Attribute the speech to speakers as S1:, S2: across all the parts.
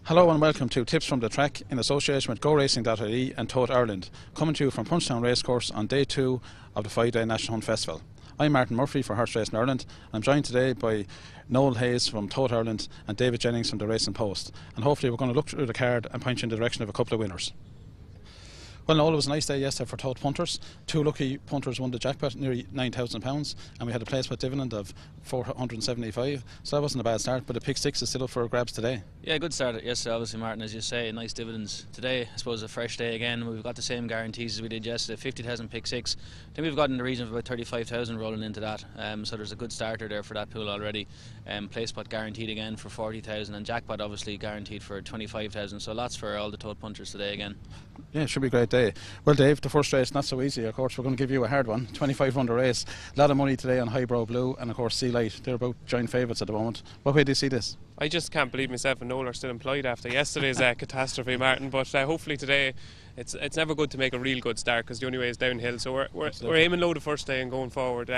S1: Hello and welcome to Tips from the Track in association with GoRacing.ie and Tote Ireland, coming to you from Punchestown Racecourse on day 2 of the 5-day National Hunt Festival. I'm Martin Murphy for Horse Racing Ireland, and I'm joined today by Noel Hayes from Tote Ireland and David Jennings from the Racing Post, and hopefully we're going to look through the card and point you in the direction of a couple of winners. Well, Noel, it was a nice day yesterday for Tote punters. 2 lucky punters won the jackpot, nearly £9,000, and we had a placement dividend of $475, so that wasn't a bad start, but the pick 6 is still up for grabs today.
S2: Yeah, good start yesterday, obviously, Martin, as you say, nice dividends. Today, I suppose, a fresh day again. We've got the same guarantees as we did yesterday, 50,000 pick 6. Then we've got in the region of about 35,000 rolling into that, so there's a good starter there for that pool already. Place spot guaranteed again for 40,000, and jackpot obviously guaranteed for 25,000, so lots for all the Tote punters today again.
S1: Yeah, it should be a great day. Well, Dave, the first race not so easy, of course. We're going to give you a hard one, 2500 race. A lot of money today on Highbrow Blue and of course Sea Light. They're about joint favourites at the moment. What way do you see this?
S3: I just can't believe myself and Noel are still employed after yesterday's catastrophe, Martin, but hopefully today it's never good to make a real good start because the only way is downhill, so we're aiming low the first day and going forward.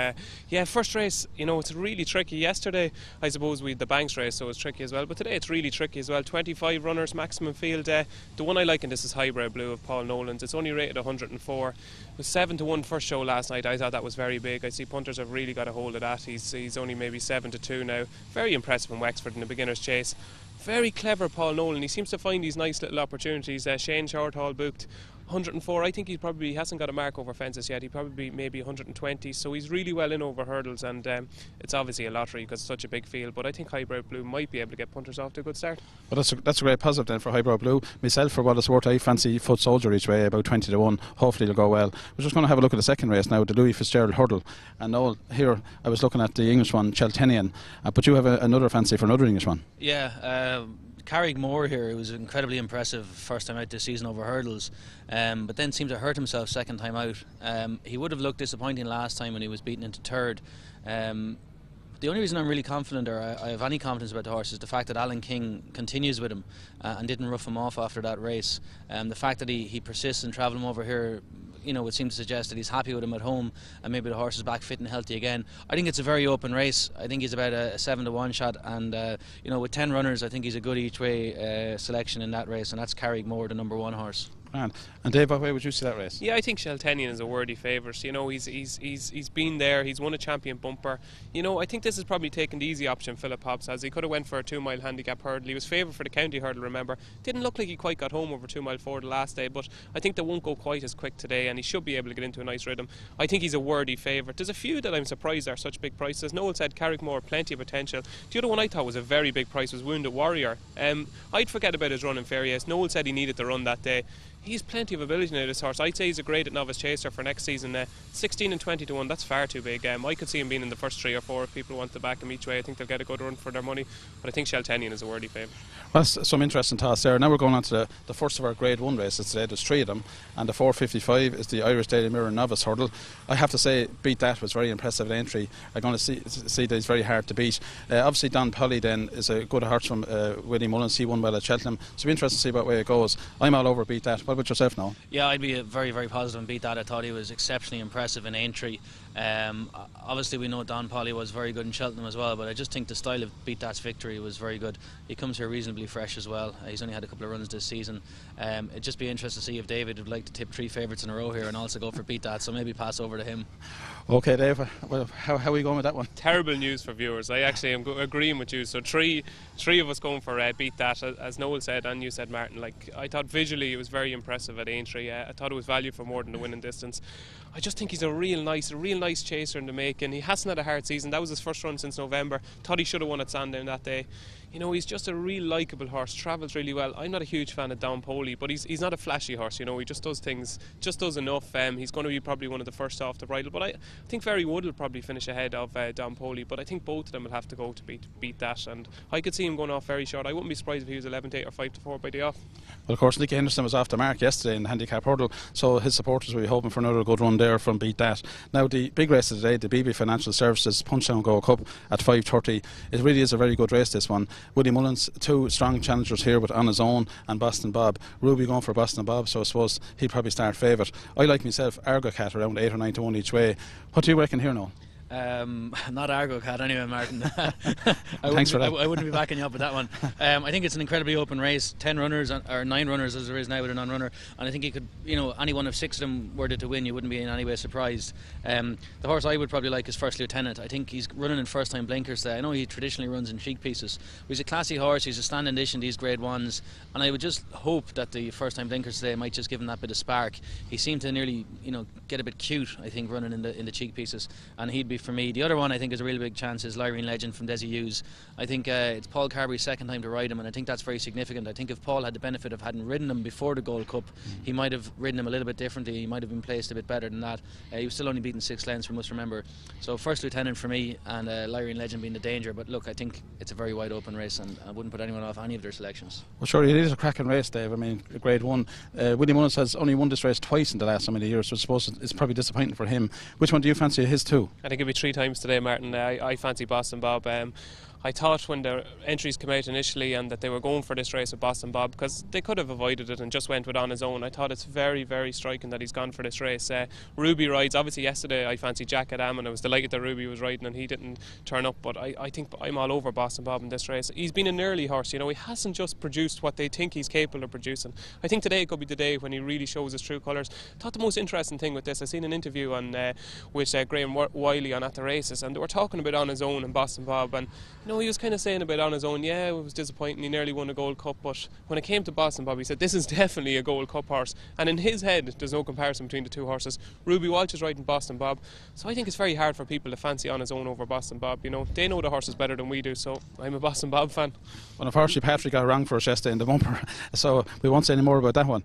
S3: Yeah, first race, you know, it's really tricky. Yesterday I suppose we had the Banks race, so it's tricky as well, but today it's really tricky as well. 25 runners, maximum field. The one I like in this is Highbrow Blue of Paul Nolan's. It's only rated 104. It was 7-1 first show last night. I thought that was very big. I see punters have really got a hold of that. He's only maybe 7-2 now. Very impressive in Wexford in the beginner's chase. Very clever Paul Nolan. He seems to find these nice little opportunities. Shane Shorthall booked 104. I think he hasn't got a mark over fences yet. He probably maybe 120, so he's really well in over hurdles, and it's obviously a lottery because it's such a big field, but I think Highbrow Blue might be able to get punters off to a good start. Well, that's a great positive then for Highbrow Blue. Myself, for what it's worth, I fancy Foot Soldier each way, about 20-1. Hopefully it'll go well. We're just going to have a look at the second race now, the Louis Fitzgerald Hurdle, and Noel, here I was looking at the English one, Cheltenian, but you have another fancy for another English one.
S2: Yeah, Carrickmore here, it was incredibly impressive first time out this season over hurdles, but then seemed to hurt himself second time out. He would have looked disappointing last time when he was beaten into third. The only reason I'm really confident, or I have any confidence about the horse, is the fact that Alan King continues with him and didn't rough him off after that race. The fact that he persists in travelling over here, you know, would seem to suggest that he's happy with him at home and maybe the horse is back fit and healthy again. I think it's a very open race. I think he's about a 7-1 shot, and you know, with 10 runners I think he's a good each way selection in that race, and that's Carrickmore, the number 1 horse.
S1: And Dave, what way would you see that race?
S3: Yeah, I think Cheltenian is a worthy favourite. You know, he's been there, he's won a champion bumper. You know, I think this is probably taking the easy option Philip Hobbs has. He could have went for a 2-mile handicap hurdle. He was favoured for the county hurdle, remember. Didn't look like he quite got home over 2-mile 4 the last day, but I think they won't go quite as quick today, and he should be able to get into a nice rhythm. I think he's a worthy favourite. There's a few that I'm surprised are such big prices. Noel said Carrickmore, plenty of potential. The other one I thought was a very big price was Wounded Warrior. I'd forget about his run in Fairyes. Noel said he needed to run that day. He's plenty of ability now, this horse. I'd say he's a graded novice chaser for next season. 16 and 20-1, that's far too big. I could see him being in the first 3 or 4 if people want to back him each way. I think they'll get a good run for their money, but I think Cheltenian is a worthy favourite.
S1: Well, that's some interesting toss there. Now we're going on to the first of our Grade 1 races today. There's 3 of them, and the 4:55 is the Irish Daily Mirror Novice Hurdle. I have to say, Beat That was very impressive at entry. I'm going to see that he's very hard to beat. Obviously Don Polly then is a good horse from Willie Mullins. He won well at Cheltenham, so it'll be interesting to see what way it goes. I'm all over Beat That. What about yourself now?
S2: Yeah, I'd be very, very positive on Beat That. I thought he was exceptionally impressive in entry. Obviously we know Don Polly was very good in Cheltenham as well, but I just think the style of Beat That's victory was very good. He comes here reasonably fresh as well. He's only had a couple of runs this season. It'd just be interesting to see if David would like to tip 3 favourites in a row here and also go for Beat That, so maybe pass over to him.
S1: Okay, Dave, well, how are we going with that one?
S3: Terrible news for viewers. I actually am agreeing with you. So three of us going for Beat That, as Noel said and you said, Martin. Like, I thought visually it was very impressive at Aintree. I thought it was valued for more than the winning distance. I just think he's a real nice chaser in the making. He hasn't had a hard season. That was his first run since November. Thought he should have won at Sandown that day. You know, he's just a real likeable horse, travels really well. I'm not a huge fan of Don Polly, but he's not a flashy horse, you know, he just does things, just does enough. He's going to be probably one of the first off the bridle, but I think Very Wood will probably finish ahead of Don Polly, but I think both of them will have to go to beat that, and I could see him going off very short. I wouldn't be surprised if he was 11-8 or 5-4 by the off. Well,
S1: of course, Nicky Henderson was off the mark yesterday in the handicap hurdle, so his supporters will be hoping for another good run there from Beat That. Now, the big race of the day, the BB Financial Services Punchestown Go Cup at 5:30. It really is a very good race, this one. Willie Mullins, 2 strong challengers here with On His Own and Boston Bob. Ruby going for Boston Bob, so I suppose he'd probably start favourite. I like myself Argo Cat around 8 or 9 to 1 each way. What do you reckon here now?
S2: Not Argo Cat anyway, Martin.
S1: Thanks for that.
S2: I wouldn't be backing you up with that one. I think it's an incredibly open race. 10 runners, or 9 runners as there is now with a non-runner, and I think he could, any one of 6 of them were to win, you wouldn't be in any way surprised. The horse I would probably like is First Lieutenant. I think he's running in first time blinkers today. I know he traditionally runs in cheek pieces. He's a classy horse, he's a stand addition to these grade 1s, and I would just hope that the first time blinkers today might just give him that bit of spark. He seemed to nearly get a bit cute, I think, running in the cheek pieces, and he'd be for me. The other one I think is a really big chance is Lyrene Legend from Desi Hughes. I think it's Paul Carberry's second time to ride him, and I think that's very significant. I think if Paul had the benefit of having ridden him before the Gold Cup, he might have ridden him a little bit differently. He might have been placed a bit better than that. He was still only beaten 6 lengths, we must remember. So First Lieutenant for me, and Lyrene Legend being the danger. But look, I think it's a very wide open race, and I wouldn't put anyone off any of their selections.
S1: Well, sure, it is a cracking race, Dave. I mean, grade 1. William Mullins has only won this race twice in the last so many years, so I suppose it's probably disappointing for him. Which one do you fancy his two?
S3: I think it'll be 3 times today, Martin. I fancy Boston Bob. I thought when the entries came out initially and that they were going for this race with Boston Bob, because they could have avoided it and just went with On His Own. I thought it's very, very striking that he's gone for this race. Ruby rides. Obviously yesterday I fancied Jack Adam, and I was delighted that Ruby was riding and he didn't turn up, but I think I'm all over Boston Bob in this race. He's been an early horse, he hasn't just produced what they think he's capable of producing. I think today could be the day when he really shows his true colours. I thought the most interesting thing with this, I seen an interview on with Graham Wiley on At the Races, and they were talking about On His Own and Boston Bob, and he was kind of saying about On His Own, yeah, it was disappointing, he nearly won a Gold Cup, but when it came to Boston Bob, he said this is definitely a Gold Cup horse, and in his head there's no comparison between the two horses. Ruby Walsh is riding Boston Bob, so I think it's very hard for people to fancy On His Own over Boston Bob. They know the horses better than we do, so I'm a Boston Bob fan.
S1: Well, unfortunately Patrick got wrong for us yesterday in the bumper, so we won't say any more about that one.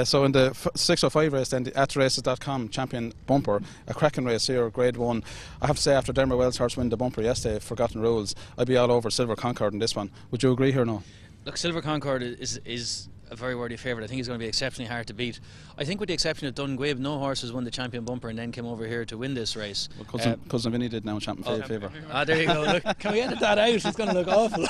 S1: So in the 605 race then, the atraces.com champion bumper, a cracking race here, grade 1. I have to say, after Dermot Wells' horse win the bumper yesterday, Forgotten Rules, I'd be all over Silver Concord in this one. Would you agree here, no?
S2: Look, Silver Concord is a very worthy favourite. I think he's going to be exceptionally hard to beat. I think with the exception of Dunguib, no horse has won the champion bumper and then came over here to win this race.
S1: Well, Cousin Vinny did now champion favour.
S2: There you go. Look, can we edit that out? It's going to look awful.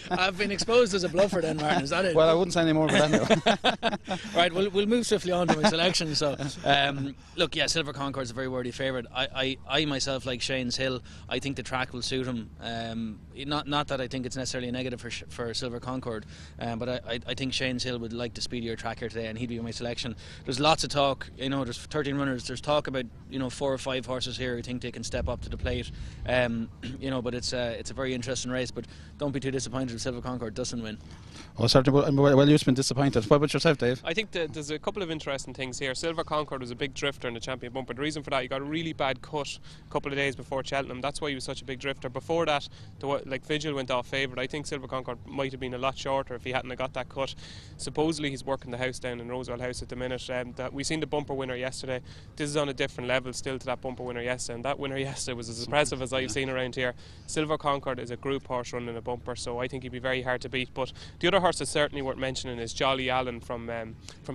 S2: I've been exposed as a bluffer then, Martin, is that it?
S1: Well, I wouldn't say any more about that now.
S2: Right, we'll move swiftly on to my selection. So, look, yeah, Silver Concord's a very worthy favourite. I myself like Shane's Hill. I think the track will suit him. Not that I think it's necessarily a negative for Silver Concord, but I think Shane's Hill would like the speedier track here today, and he'd be my selection. There's lots of talk, there's 13 runners, there's talk about 4 or 5 horses here who think they can step up to the plate, but it's a very interesting race, but don't be too disappointed if Silver Concord doesn't win.
S1: Well, certainly. Well, you've been disappointed. What about yourself, Dave?
S3: I think there's a couple of interesting things here. Silver Concord was a big drifter in the champion bumper. The reason for that, he got a really bad cut a couple of days before Cheltenham. That's why he was such a big drifter. Before that, Vigil went off favourite. I think Silver Concord might have been a lot shorter if he hadn't got that cut. Supposedly he's working the house down in Rosewell House at the minute. We've seen the bumper winner yesterday. This is on a different level still to that bumper winner yesterday, and that winner yesterday was as impressive as I've seen around here. Silver Concord is a group horse running a bumper, so I think he'd be very hard to beat. But the other horse that's certainly worth mentioning is Jolly Allen from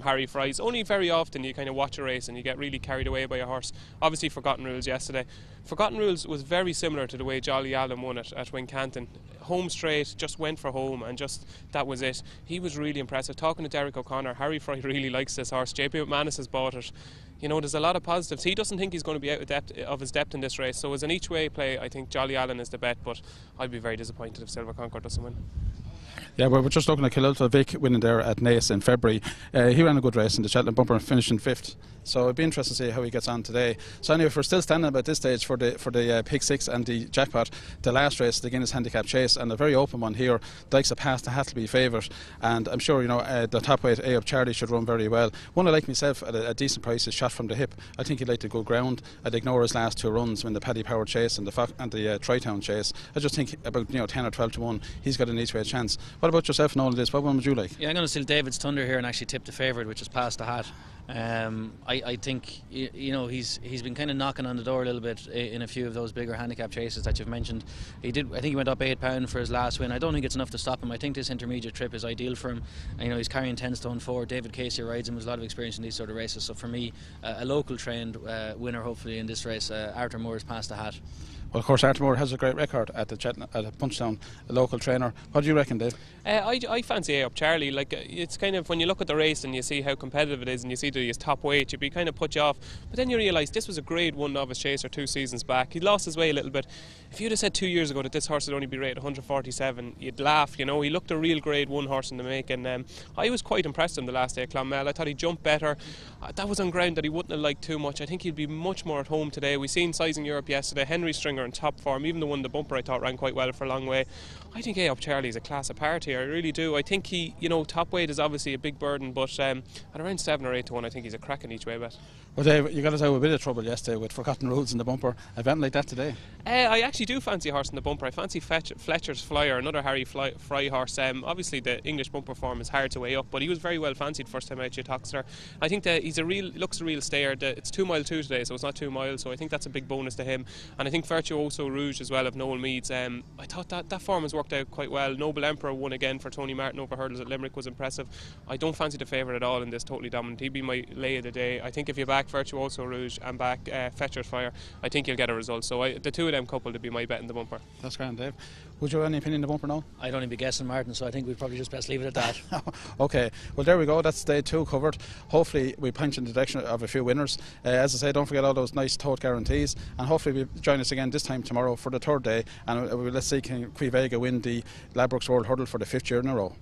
S3: Harry Fry's. Only very often you kind of watch a race and you get really carried away by a horse. Obviously Forgotten Rules yesterday. Forgotten Rules was very similar to the way Jolly Allen won it at Wincanton. Home straight, just went for home, and just that was it. He was really impressive. Talking to Derek O'Connor, Harry Fry really likes this horse. JP McManus has bought it. There's a lot of positives. He doesn't think he's going to be out of his depth in this race, so as an each way play, I think Jolly Allen is the bet, but I'd be very disappointed if Silver Concord doesn't win.
S1: Yeah, we're just looking at Killilta Vic winning there at Naas in February. He ran a good race in the Cheltenham bumper and finished in 5th. So it'd be interesting to see how he gets on today. So anyway, if we're still standing about this stage for the Pick 6 and the jackpot, the last race, the Guinness Handicap Chase, and a very open one here. Dykes of Past has to be favourite, and I'm sure the top weight A Up Charlie should run very well. One I like myself at a decent price is Shot From the Hip. I think he'd like to go ground. I'd ignore his last 2 runs when the Paddy Power Chase and the Tri-Town Chase. I just think about 10 or 12 to 1 he's got an each way chance. What about yourself and all of this? What one would you like?
S2: Yeah, I'm going to steal David's thunder here and actually tip the favourite, which is Past the Hat. I think he's been kind of knocking on the door a little bit in a few of those bigger handicap chases that you've mentioned. I think he went up £8 for his last win. I don't think it's enough to stop him. I think this intermediate trip is ideal for him. He's carrying 10 stone 4. David Casey rides him. There's a lot of experience in these sort of races. So for me, a local trained winner hopefully in this race, Arthur Moore's Past the Hat.
S1: Well, of course, Arthur Moore has a great record at the Punchestown, a local trainer. What do you reckon, Dave?
S3: I fancy A Up Charlie. Like, it's kind of, when you look at the race and you see how competitive it is and you see that he's top weight, you'd be kind of put you off. But then you realise this was a Grade 1 novice chaser 2 seasons back. He lost his way a little bit. If you'd have said 2 years ago that this horse would only be rated 147, you'd laugh. You know, he looked a real Grade 1 horse in the making. I was quite impressed with him the last day at Clonmel. I thought he jumped better. That was on ground that he wouldn't have liked too much. I think he'd be much more at home today. We seen Sizing Europe yesterday. Henry Stringer in top form. Even the one, the bumper, I thought ran quite well for a long way. I think A Up Charlie is a class apart here. I really do. I think he, you know, top weight is obviously a big burden, but at around 7 or 8 to 1, I think he's a cracking each way bet.
S1: Well, Dave, you got us out of a bit of trouble yesterday with forgotten rules in the bumper. A event like that today?
S3: I actually do fancy a horse in the bumper. I fancy Fletcher's Flyer, another Harry Fry horse. Obviously, the English bumper form is hard to weigh up, but he was very well fancied first time out at Toxter. I think that looks a real stayer. It's 2 mile 2 today, so it's not 2 miles. So I think that's a big bonus to him. And I think Virtuoso Rouge as well of Noel Meads. I thought that form has worked out quite well. Noble Emperor won again for Tony Martin over hurdles at Limerick, was impressive. I don't fancy the favourite at all in this Totally Dominant. He'd be my lay of the day. I think if you back Virtuoso Rouge and back Fletcher's Fire, I think you'll get a result. So the two of them coupled would be my bet in the bumper.
S1: That's grand, Dave. Would you have any opinion in the bumper now?
S2: I'd only be guessing, Martin, so I think we'd probably just best leave it at that.
S1: Okay, well there we go, that's day 2 covered. Hopefully we punch in the direction of a few winners. As I say, don't forget all those nice Tote guarantees, and hopefully you'll join us again this time tomorrow for the 3rd day, and let's see can Quivega win the Ladbrokes World Hurdle for the 5th year in a row.